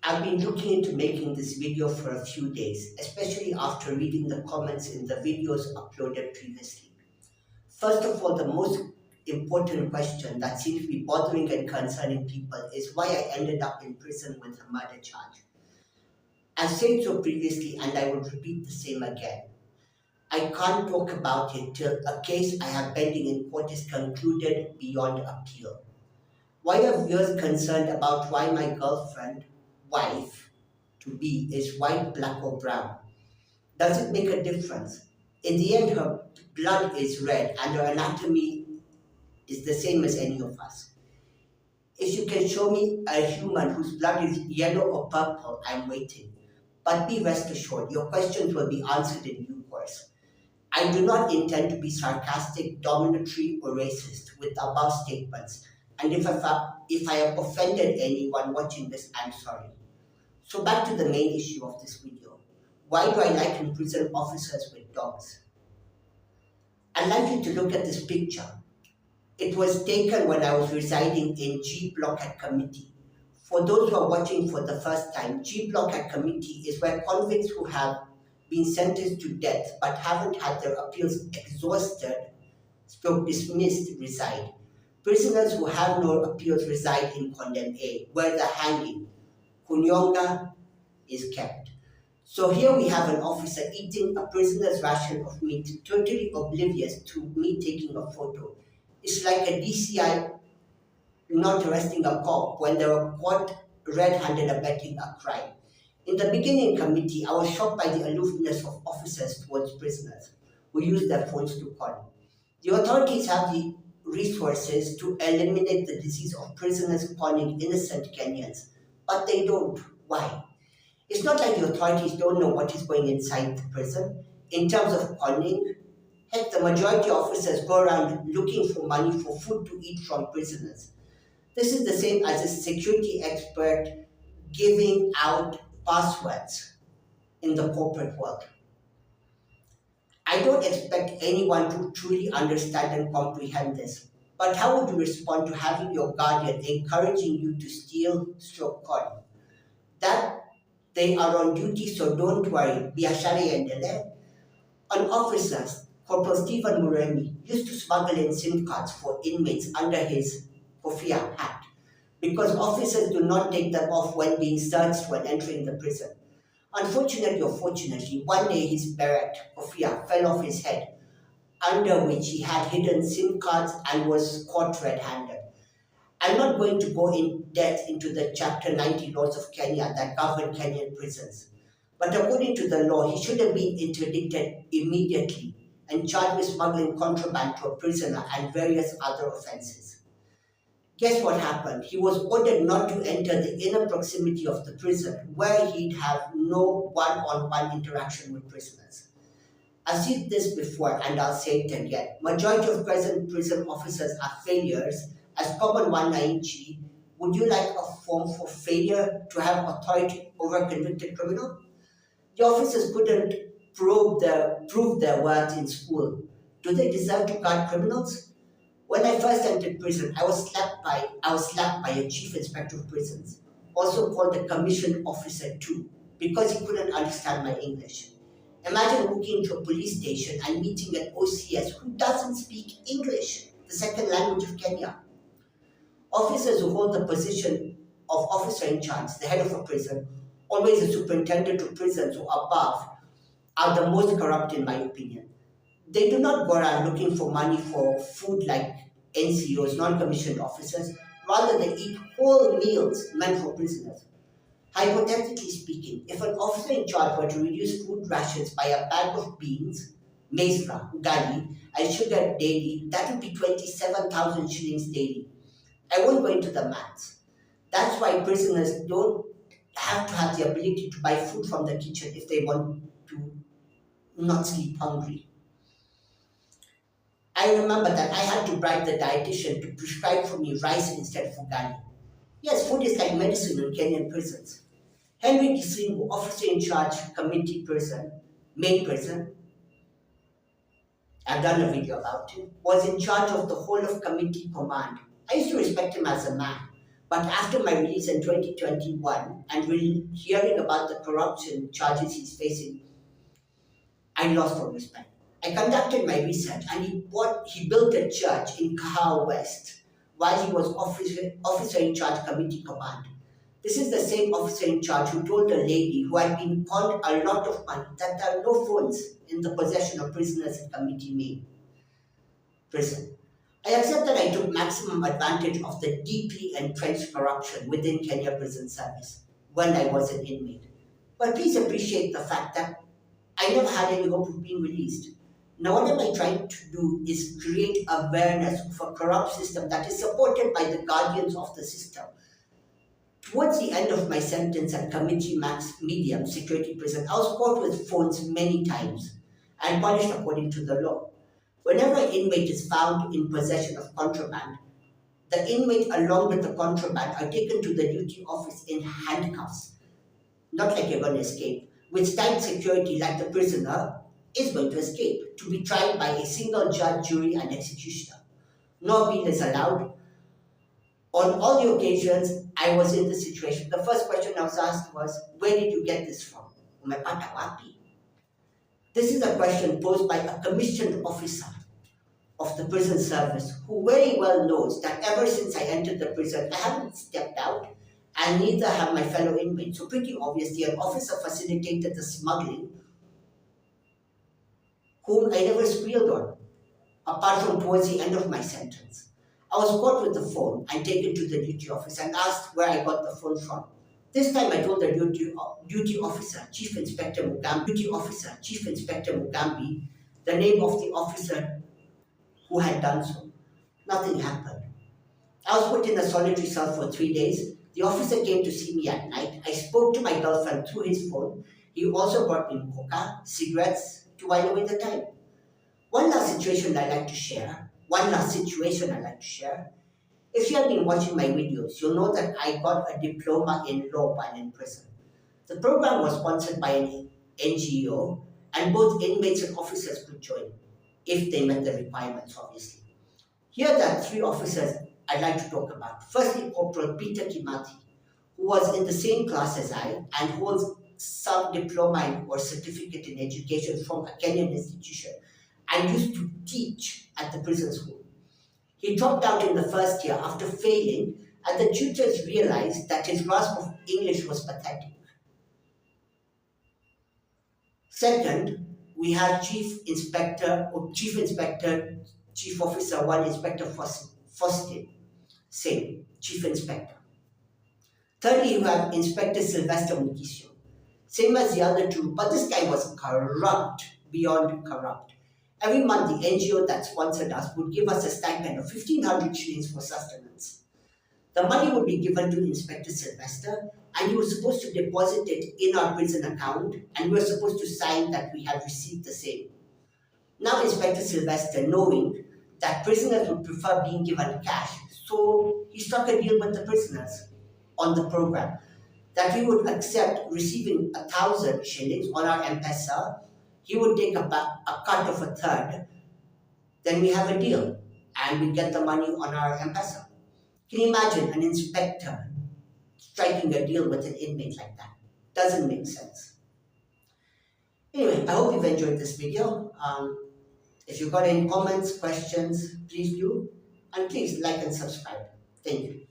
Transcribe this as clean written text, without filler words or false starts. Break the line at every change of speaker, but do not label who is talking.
I've been looking into making this video for a few days, especially after reading the comments in the videos uploaded previously. First of all, the most important question that seems to be bothering and concerning people is why I ended up in prison with a murder charge. I've said so previously and I will repeat the same again. I can't talk about it till a case I have pending in court is concluded beyond appeal. Why are viewers concerned about why my girlfriend, wife, to be is white, black, or brown? Does it make a difference? In the end, her blood is red and her anatomy is the same as any of us. If you can show me a human whose blood is yellow or purple, I'm waiting. But be rest assured, your questions will be answered in due course. I do not intend to be sarcastic, dominatory, or racist with above statements. And if I have offended anyone watching this, I'm sorry. So back to the main issue of this video. Why do I liken prison officers with dogs? I'd like you to look at this picture. It was taken when I was residing in G Block at Committee. For those who are watching for the first time, G Block at Committee is where convicts who have been sentenced to death but haven't had their appeals exhausted, dismissed, reside. Prisoners who have no appeals reside in Condemn A, where the hanging, kunyonga, is kept. So here we have an officer eating a prisoner's ration of meat, totally oblivious to me taking a photo. It's like a DCI not arresting a cop when they were caught red-handed abetting a crime. In the beginning committee, I was shocked by the aloofness of officers towards prisoners who use their phones to call. The authorities have the resources to eliminate the disease of prisoners calling innocent Kenyans, but they don't. Why? It's not like the authorities don't know what is going inside the prison. In terms of calling, heck, the majority of officers go around looking for money for food to eat from prisoners. This is the same as a security expert giving out passwords in the corporate world. I don't expect anyone to truly understand and comprehend this, but how would you respond to having your guardian encouraging you to steal stroke call? That they are on duty, so don't worry, biashara iendelee. An officer, Corporal Stephen Muremi, used to smuggle in SIM cards for inmates under his kofia hat because officers do not take them off when being searched when entering the prison. Unfortunately or fortunately, one day his beret, kofia, fell off his head, under which he had hidden SIM cards and was caught red-handed. I'm not going to go in depth into the Chapter 90 laws of Kenya that govern Kenyan prisons. But according to the law, he should have been interdicted immediately and charged with smuggling contraband to a prisoner and various other offenses. Guess what happened? He was ordered not to enter the inner proximity of the prison where he'd have no one-on-one interaction with prisoners. I've seen this before and I'll say it again. Majority of present prison officers are failures. As common 190, would you like a form for failure to have authority over a convicted criminal? The officers couldn't prove their worth in school. Do they deserve to guard criminals? When I first entered prison, I was slapped by a chief inspector of prisons, also called the commissioned officer too, because he couldn't understand my English. Imagine walking into a police station and meeting an OCS who doesn't speak English, the second language of Kenya. Officers who hold the position of officer in charge, the head of a prison, always the superintendent of prisons or above, are the most corrupt in my opinion. They do not go around looking for money for food like NCOs, non-commissioned officers. Rather, they eat whole meals meant for prisoners. Hypothetically speaking, if an officer in charge were to reduce food rations by a bag of beans, mesra, ugali, and sugar daily, that would be 27,000 shillings daily. I won't go into the maths. That's why prisoners don't have to have the ability to buy food from the kitchen if they want to not sleep hungry. I remember that I had to bribe the dietitian to prescribe for me rice instead of ugali. Yes, food is like medicine in Kenyan prisons. Henry Kisingu, officer in charge, committee prison, main prison, I've done a video about him, was in charge of the whole of committee command. I used to respect him as a man, But after my release in 2021 and hearing about the corruption charges he's facing, I lost all respect. I conducted my research and he built a church in Kahar West while he was officer in charge committee command. This is the same officer in charge who told a lady who had been conned a lot of money that there are no phones in the possession of prisoners in Committee Main prison. I accept that I took maximum advantage of the deeply entrenched corruption within Kenya Prison Service when I was an inmate. But please appreciate the fact that I never had any hope of being released. Now, what am I trying to do is create awareness of a corrupt system that is supported by the guardians of the system. Towards the end of my sentence at Committee Max Medium Security Prison, I was caught with phones many times and punished according to the law. Whenever an inmate is found in possession of contraband, the inmate along with the contraband are taken to the duty office in handcuffs. Not like you're going to escape. With tight security like the prisoner is going to escape, to be tried by a single judge, jury and executioner. No appeal is allowed. On all the occasions I was in this situation, the first question I was asked was, where did you get this from? Umepata wapi? This is a question posed by a commissioned officer of the prison service who very well knows that ever since I entered the prison, I haven't stepped out and neither have my fellow inmates. So pretty obviously an officer facilitated the smuggling whom I never squealed on, apart from towards the end of my sentence. I was caught with the phone and taken to the duty office and asked where I got the phone from. This time I told the duty officer, Chief Inspector Mugambi, the name of the officer who had done so. Nothing happened. I was put in a solitary cell for 3 days. The officer came to see me at night. I spoke to my girlfriend through his phone. He also brought me coca, cigarettes to while away the time. One last situation I'd like to share. If you have been watching my videos, you'll know that I got a diploma in law while in prison. The program was sponsored by an NGO, and both inmates and officers could join, if they met the requirements, obviously. Here are 3 officers I'd like to talk about. Firstly, Corporal Peter Kimathi, who was in the same class as I and holds some diploma or certificate in education from a Kenyan institution and used to teach at the prison school. He dropped out in the first year after failing, and the tutors realized that his grasp of English was pathetic. Second, we have Chief Officer 1, Inspector Faustin, same, Chief Inspector. Thirdly, you have Inspector Sylvester Mukisio, same as the other 2, but this guy was corrupt, beyond corrupt. Every month, the NGO that sponsored us would give us a stipend of 1,500 shillings for sustenance. The money would be given to Inspector Sylvester, and he was supposed to deposit it in our prison account, and we were supposed to sign that we had received the same. Now, Inspector Sylvester, knowing that prisoners would prefer being given cash, so he struck a deal with the prisoners on the program that we would accept receiving 1,000 shillings on our M-Pesa. He would take a cut of a third, then we have a deal, and we get the money on our M-Pesa. Can you imagine an inspector striking a deal with an inmate like that? Doesn't make sense. Anyway, I hope you've enjoyed this video. If you've got any comments, questions, please do. And please like and subscribe. Thank you.